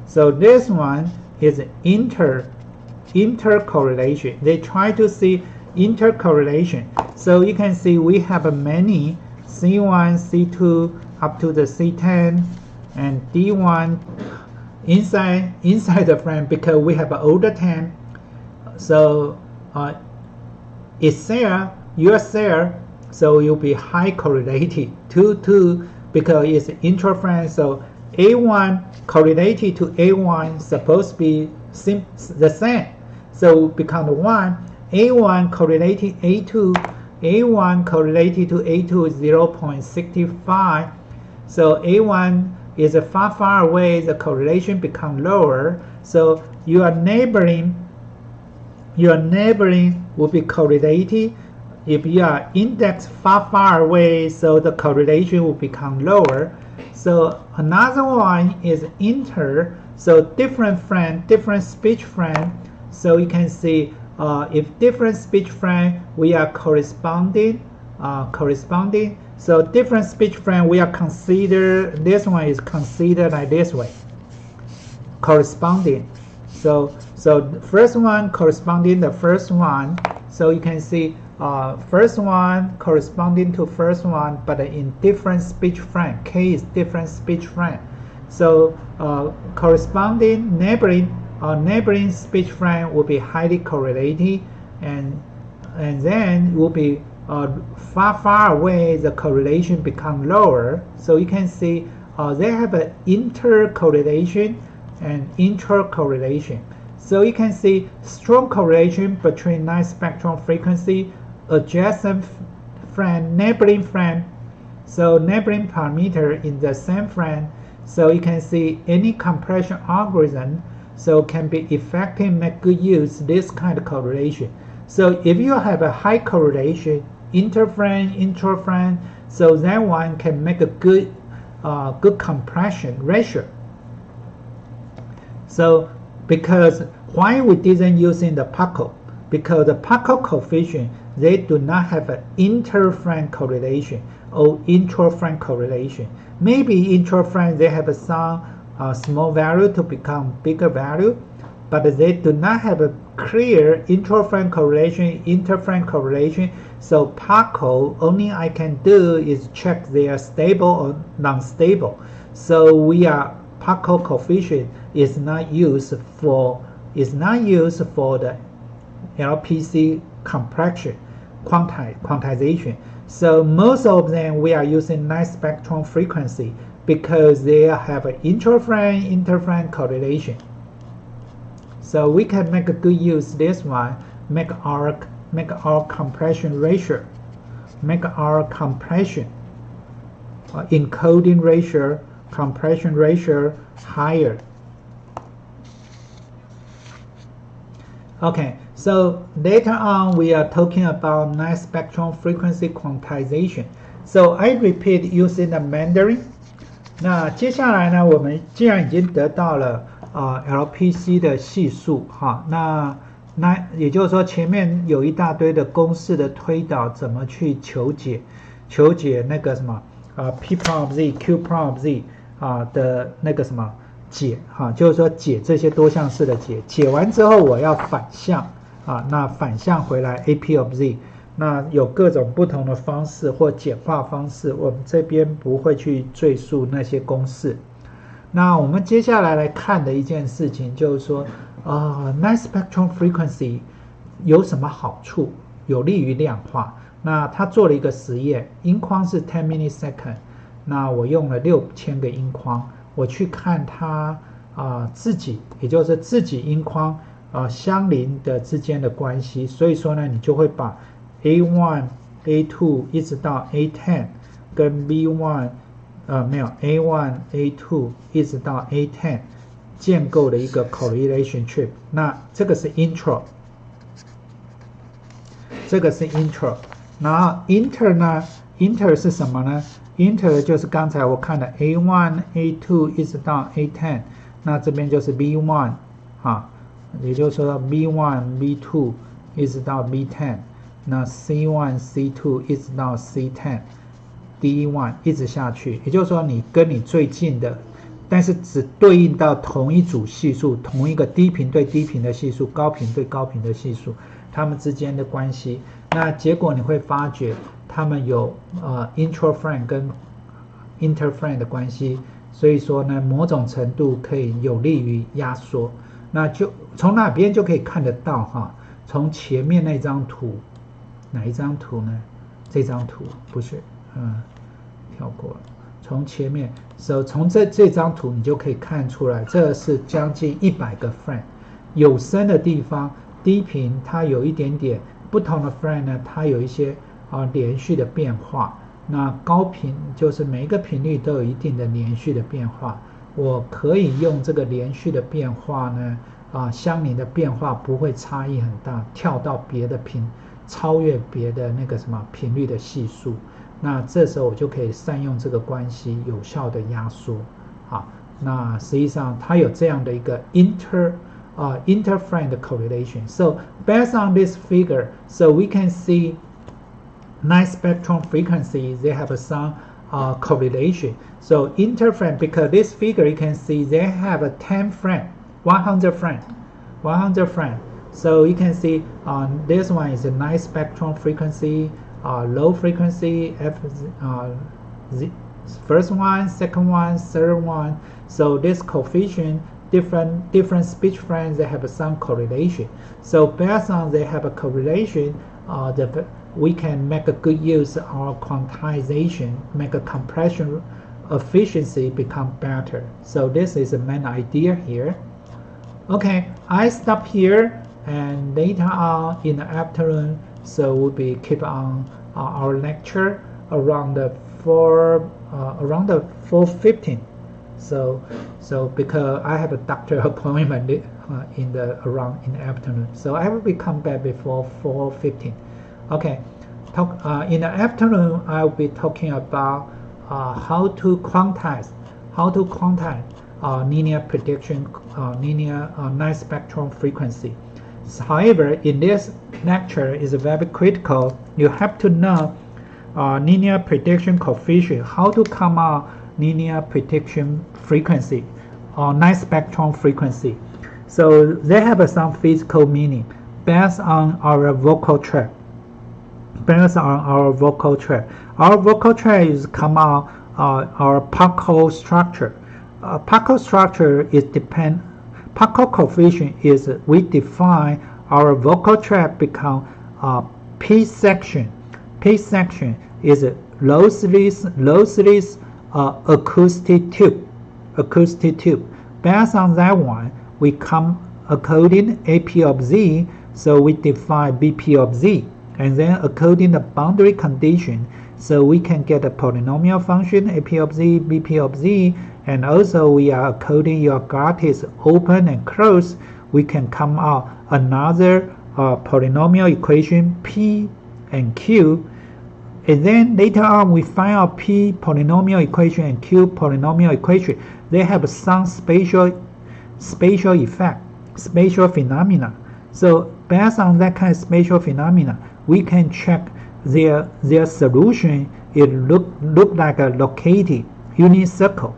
so this one is intercorrelation. They try to see intercorrelation. So you can see we have many C1, C2 up to the C10, and D1 inside the frame because we have an older 10. So it's there, you're there, so you'll be high correlated to because it's intra-frame. So A1 correlated to A1 supposed to be the same. So become 1. A1 correlated A2. A1 correlated to A2 is 0.65. So A1 is far away. The correlation become lower. So your neighboring will be correlated. If you are indexed far away, so the correlation will become lower. So another one is inter. So different frame, different speech frame. So you can see if different speech frame, we are corresponding. So different speech frame, we are considered. This one is considered like this way, corresponding. So first one corresponding the first one. So you can see first one corresponding to first one, but in different speech frame. K is different speech frame. So corresponding neighboring speech frame will be highly correlated, and then will be far away. The correlation become lower. So you can see they have an intercorrelation and intracorrelation. So you can see strong correlation between night spectrum frequency, adjacent frame, neighboring frame. So neighboring parameter in the same frame. So you can see any compression algorithm so can be effective, make good use this kind of correlation. So if you have a high correlation, interframe, intraframe, so that one can make a good compression ratio. So because why we didn't using the PACO? Because the PACO coefficient, they do not have an interframe correlation or intraframe correlation. Maybe intraframe they have some small value to become bigger value, but they do not have a clear intraframe correlation, interframe correlation. So PACO, only I can do is check they are stable or non-stable. So we are PACO coefficient is not used for the LPC compression quantization. So most of them we are using night spectrum frequency because they have an intraframe interframe correlation. So we can make a good use this one, make our compression ratio, make our compression encoding ratio, compression ratio higher. Okay, so later on we are talking about night spectrum frequency quantization. So I repeat using the Mandarin. 那接下来呢，我们既然已经得到了LPC 的系数哈，那也就是说前面有一大堆的公式的推导，怎么去求解那个什么P prime z Q prime z 的那个什么解哈，就是说解这些多项式的解完之后我要反向那反向回来 AP of z， 那有各种不同的方式或简化方式，我们这边不会去赘述那些公式。那我们接下来来看的一件事情就是说night spectrum frequency 有什么好处，有利于量化。那他做了一个实验，音框是10 millisecond， 那我用了6000个音框，我去看它自己，也就是自己音框相邻的之间的关系。所以说呢，你就会把 A1、A2 一直到 A10 跟 B1 没有 A1、A2 一直到 A10 建构的一个 correlation trip。那这个是 intro， 这个是 intro。然后 inter 呢 ，inter 是什么呢 ？inter 就是刚才我看的 A1、A2 一直到 A10， 那这边就是 B1 也就是说 B1、B2 一直到 B10， 那 C1、C2 一直到 C10。D1 一直下去，也就是说你跟你最近的，但是只对应到同一组系数，同一个低频对低频的系数，高频对高频的系数，它们之间的关系。那结果你会发觉它们有intraframe 跟 interframe 的关系，所以说呢，某种程度可以有利于压缩。那就从哪边就可以看得到从前面那张图，哪一张图呢？这张图不是。跳过了。从前面，从这张图你就可以看出来，这是将近100个 frame。有声的地方，低频它有一点点不同的 frame 呢，它有一些连续的变化。那高频就是每一个频率都有一定的连续的变化。我可以用这个连续的变化呢，相邻的变化不会差异很大，跳到别的超越别的那个什么频率的系数。那这时候我就可以善用这个关系，有效的压缩。那实际上它有这样的一个 interframe correlation. So based on this figure, so we can see night spectrum frequencies, they have some correlation. So interframe, because this figure you can see they have a 10 frame, 100 frame. So you can see this one is a night spectrum frequency. Low frequency, first one, second one, third one. So this coefficient, different speech frames, they have some correlation. So based on they have a correlation, we can make a good use of our quantization, make a compression efficiency become better. So this is the main idea here. Okay, I stop here, and later on in the afternoon, so we'll be keep on our lecture around the 4:15. So because I have a doctor appointment in the afternoon, so I will be come back before 4:15. Okay, in the afternoon I will be talking about how to quantize linear prediction, linear night spectrum frequency. However, in this lecture is very critical. You have to know linear prediction coefficient, how to come out linear prediction frequency or night spectrum frequency. So they have some physical meaning based on our vocal tract. Our vocal tract is come out our Parco structure. Parco structure is Parco coefficient is we define our vocal tract become P section. P section is lossless acoustic tube. Based on that one, we come according AP of Z, so we define BP of Z, and then according the boundary condition, so we can get a polynomial function AP of Z, BP of Z, and also we are according your graph is open and closed, we can come out another polynomial equation P and Q. And then later on we find out P polynomial equation and Q polynomial equation. They have some spatial effect, spatial phenomena. So based on that kind of spatial phenomena, we can check their solution. It look like a located unit circle,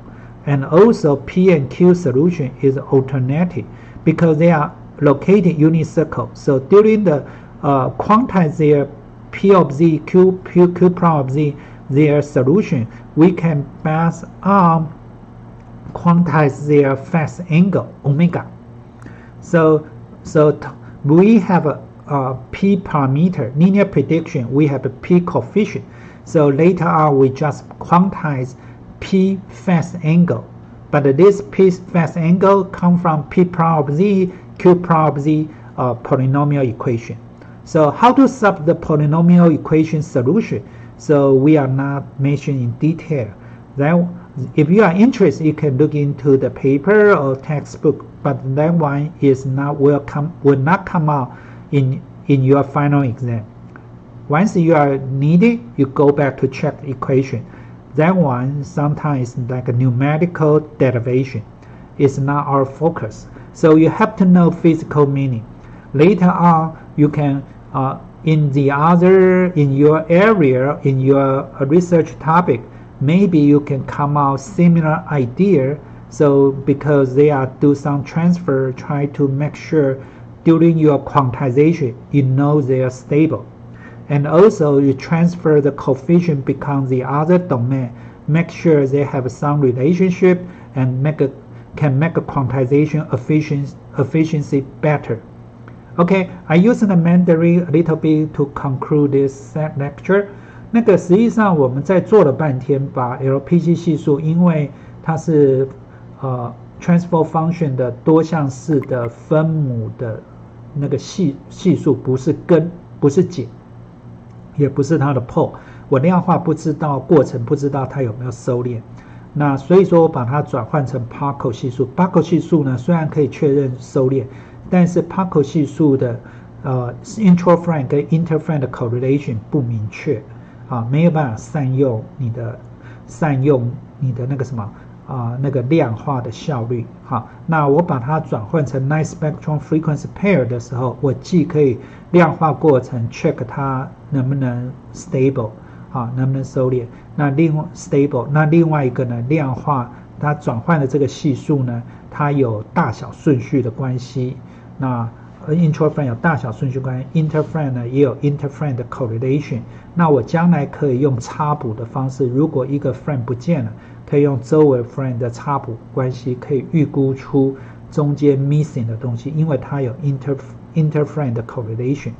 and also P and Q solution is alternative because they are located unit circle. So during the quantize their P of Z, Q prime of Z, their solution, we can based on quantize their phase angle omega. So we have a P parameter linear prediction. We have a P coefficient. So later on we just quantize P phase angle. But this P phase angle come from P prime of Z, Q prime of Z polynomial equation. So how to solve the polynomial equation solution? So we are not mentioning in detail. Then if you are interested, you can look into the paper or textbook, but that one is not will not come out in your final exam. Once you are needed, you go back to check the equation. That one sometimes like a numerical derivation. It's not our focus. So you have to know physical meaning. Later on, you can in your area, in your research topic, maybe you can come out similar idea. So because they are do some transfer, try to make sure during your quantization, you know they are stable. And also you transfer the coefficient become the other domain, make sure they have some relationship and can make a quantization efficiency better. Okay, I use the Mandarin a little bit to conclude this lecture. 那个实际上我们在做了半天，把 LPC 系数，因为它是transfer function 的多项式的分母的那个系数，不是根，不是解，也不是它的 pole。我量化不知道过程，不知道它有没有收敛。那所以说我把它转换成 Parco 系数。Parco 系数呢，虽然可以确认收敛，但是 Parco 系数的intraframe 跟 interframe 的 correlation 不明确啊，没有办法善用你的那个什么那个量化的效率。好，那我把它转换成 night spectrum frequency pair 的时候，我既可以量化过程 check 它能不能 stable 啊，能不能收敛。那另外一个呢，量化它转换的这个系数呢，它有大小顺序的关系。那intraframe 有大小顺序关系 ，interframe 呢也有 interframe 的 correlation。那我将来可以用插补的方式，如果一个 frame 不见了，可以用周围 frame 的插补关系，可以预估出中间 missing 的东西，因为它有 interframe 的 correlation。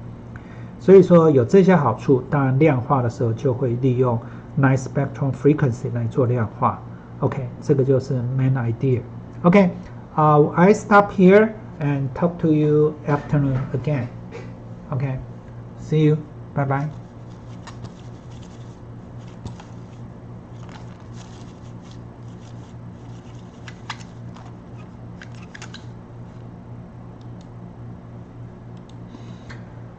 所以说有这些好处，当然量化的时候就会利用 night spectrum frequency 来做量化。OK， 这个就是 main idea。OK， I stop here and talk to you afternoon again. Okay, see you. Bye bye.